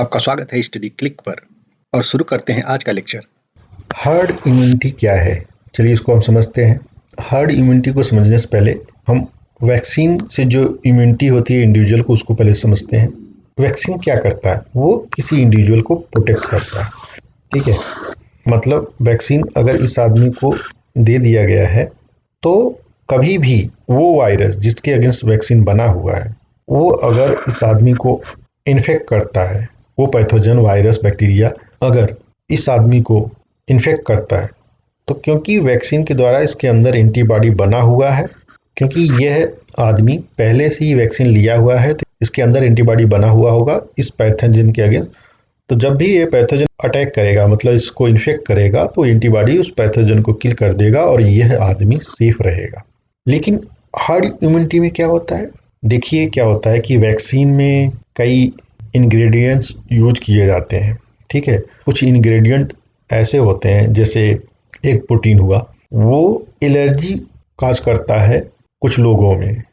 आपका स्वागत है स्टडी क्लिक पर और शुरू करते हैं आज का लेक्चर। हर्ड इम्यूनिटी क्या है? चलिए इसको हम समझते हैं। हर्ड इम्यूनिटी को समझने से पहले हम वैक्सीन से जो इम्यूनिटी होती है इंडिविजुअल को, उसको पहले समझते हैं। वैक्सीन क्या करता है? वो किसी इंडिविजुअल को प्रोटेक्ट करता है, ठीक है। मतलब वैक्सीन अगर इस आदमी को दे दिया गया है तो कभी भी वो वायरस जिसके अगेंस्ट वैक्सीन बना हुआ है वो अगर इस आदमी को इन्फेक्ट करता है, वो पैथोजन वायरस बैक्टीरिया अगर इस आदमी को इन्फेक्ट करता है तो क्योंकि वैक्सीन के द्वारा इसके अंदर एंटीबॉडी बना हुआ है, क्योंकि यह आदमी पहले से ही वैक्सीन लिया हुआ है तो इसके अंदर एंटीबॉडी बना हुआ होगा इस पैथोजन के अगेंस्ट। तो जब भी ये पैथोजन अटैक करेगा, मतलब इसको इन्फेक्ट करेगा, तो एंटीबॉडी उस पैथोजन को किल कर देगा और यह आदमी सेफ रहेगा। लेकिन हर्ड इम्यूनिटी में क्या होता है? देखिए क्या होता है कि वैक्सीन में कई इंग्रेडिएंट्स यूज किए जाते हैं, ठीक है। कुछ इंग्रेडिएंट ऐसे होते हैं, जैसे एक प्रोटीन हुआ, वो एलर्जी काज करता है कुछ लोगों में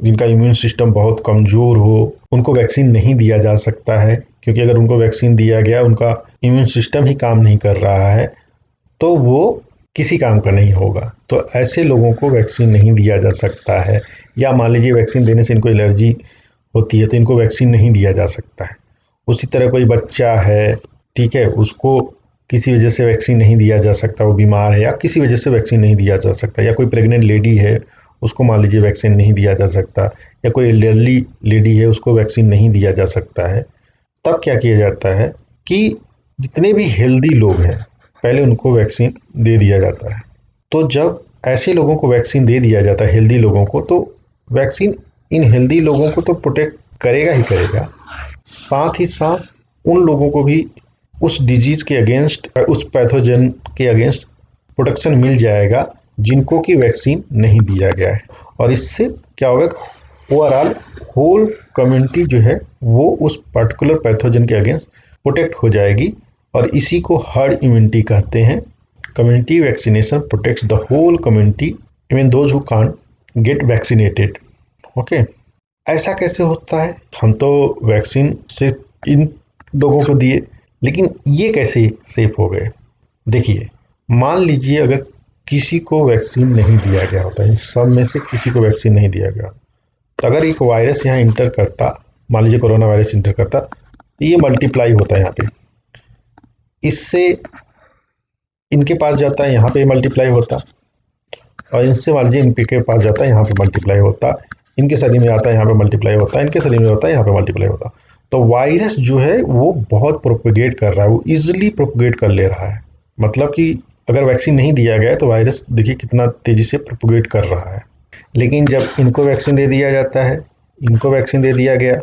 जिनका इम्यून सिस्टम बहुत कमज़ोर हो, उनको वैक्सीन नहीं दिया जा सकता है, क्योंकि अगर उनको वैक्सीन दिया गया, उनका इम्यून सिस्टम ही काम नहीं कर रहा है तो वो किसी काम का नहीं होगा। तो ऐसे लोगों को वैक्सीन नहीं दिया जा सकता है। या मान लीजिए वैक्सीन देने से इनको एलर्जी होती है तो इनको वैक्सीन नहीं दिया जा सकता है। उसी तरह कोई बच्चा है, ठीक है, उसको किसी वजह से वैक्सीन नहीं दिया जा सकता, वो बीमार है या किसी वजह से वैक्सीन नहीं दिया जा सकता, या कोई प्रेग्नेंट लेडी है उसको मान लीजिए वैक्सीन नहीं दिया जा सकता, या कोई एल्डरली लेडी है उसको वैक्सीन नहीं दिया जा सकता है। तब क्या किया जाता है कि जितने भी हेल्दी लोग हैं पहले उनको वैक्सीन दे दिया जाता है। तो जब ऐसे लोगों को वैक्सीन दे दिया जाता है, हेल्दी लोगों को, तो वैक्सीन इन हेल्दी लोगों को तो प्रोटेक्ट करेगा ही करेगा, साथ ही साथ उन लोगों को भी उस डिजीज के अगेंस्ट, उस पैथोजन के अगेंस्ट प्रोटेक्शन मिल जाएगा जिनको कि वैक्सीन नहीं दिया गया है। और इससे क्या होगा, ओवरऑल होल कम्युनिटी जो है वो उस पर्टिकुलर पैथोजन के अगेंस्ट प्रोटेक्ट हो जाएगी, और इसी को हर्ड इम्यूनिटी कहते हैं। Community vaccination protects the whole community even those who can't get vaccinated. Okay, ऐसा कैसे होता है? हम तो वैक्सीन सिर्फ इन लोगों को दिए, लेकिन ये कैसे सेफ हो गए? देखिए, मान लीजिए अगर किसी को वैक्सीन नहीं दिया गया होता, इन सब में से किसी को वैक्सीन नहीं दिया गया, तो अगर एक वायरस यहाँ इंटर करता, मान लीजिए कोरोना वायरस इंटर करता, तो ये मल्टीप्लाई होता है यहाँ पे, इससे इनके पास जाता है, यहाँ पे मल्टीप्लाई होता, और इनसे मान लीजिए इनके के पास जाता है, यहाँ पे मल्टीप्लाई होता, इनके शरीर में आता है, यहाँ पे मल्टीप्लाई होता है, इनके शरीर में होता है, यहाँ पे मल्टीप्लाई होता। तो वायरस जो है वो बहुत प्रोपगेट कर रहा है, वो इजिली प्रोपगेट कर ले रहा है। मतलब कि अगर वैक्सीन नहीं दिया गया तो वायरस देखिए कितना तेजी से प्रोपगेट कर रहा है। लेकिन जब इनको वैक्सीन दे दिया जाता है, इनको वैक्सीन दे दिया गया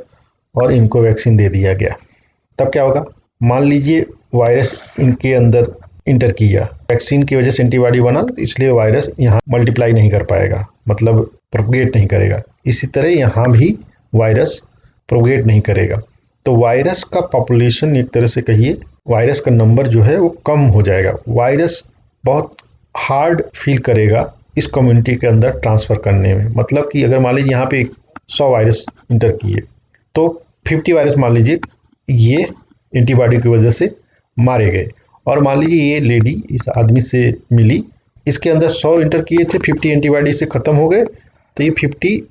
और इनको वैक्सीन दे दिया गया, तब क्या होगा? मान लीजिए वायरस इनके अंदर इंटर किया, वैक्सीन की वजह से एंटीबॉडी बना, इसलिए वायरस यहाँ मल्टीप्लाई नहीं कर पाएगा, मतलब प्रोपगेट नहीं करेगा। इसी तरह यहाँ भी वायरस प्रोपगेट नहीं करेगा। तो वायरस का पॉपुलेशन, एक तरह से कहिए वायरस का नंबर जो है वो कम हो जाएगा। वायरस बहुत हार्ड फील करेगा इस कम्युनिटी के अंदर ट्रांसफ़र करने में। मतलब कि अगर मान लीजिए यहाँ पे 100 वायरस इंटर किए तो 50 वायरस मान लीजिए ये एंटीबॉडी की वजह से मारे गए, और मान लीजिए ये लेडी इस आदमी से मिली, इसके अंदर 100 इंटर किए थे, 50 एंटीबॉडी से ख़त्म हो गए, तो ये 50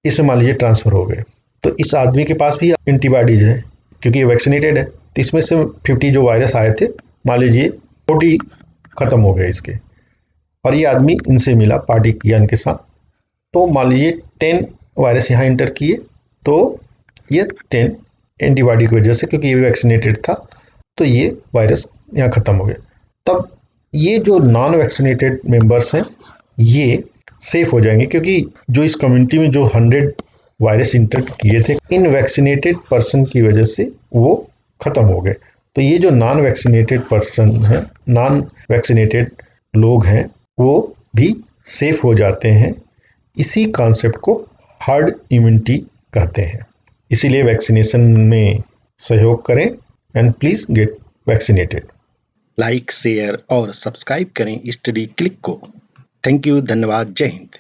इसमें मान लीजिए ट्रांसफ़र हो गए। तो इस आदमी के पास भी एंटीबॉडीज है क्योंकि ये वैक्सीनेटेड है, तो इसमें से 50 जो वायरस आए थे, मान लीजिए 40 ख़त्म हो गए इसके, और ये आदमी इनसे मिला, पार्टी किया इनके साथ, तो मान लीजिए 10 वायरस यहाँ इंटर किए, तो ये 10 एंटीबॉडी की वजह से, क्योंकि ये भी वैक्सीनेटेड था, तो ये वायरस यहाँ ख़त्म हो गया। तब ये जो नॉन वैक्सीनेटेड मेंबर्स हैं ये सेफ हो जाएंगे, क्योंकि जो इस कम्युनिटी में जो 100 वायरस इंटर किए थे, इन वैक्सीनेटेड पर्सन की वजह से वो ख़त्म हो गए। तो ये जो नॉन वैक्सीनेटेड पर्सन हैं, नॉन वैक्सीनेटेड लोग हैं, वो भी सेफ हो जाते हैं। इसी कॉन्सेप्ट को हर्ड इम्यूनिटी कहते हैं। इसीलिए वैक्सीनेशन में सहयोग करें and please get vaccinated. Like, share और सब्सक्राइब करें स्टडी क्लिक को। थैंक यू, धन्यवाद, जय हिंद।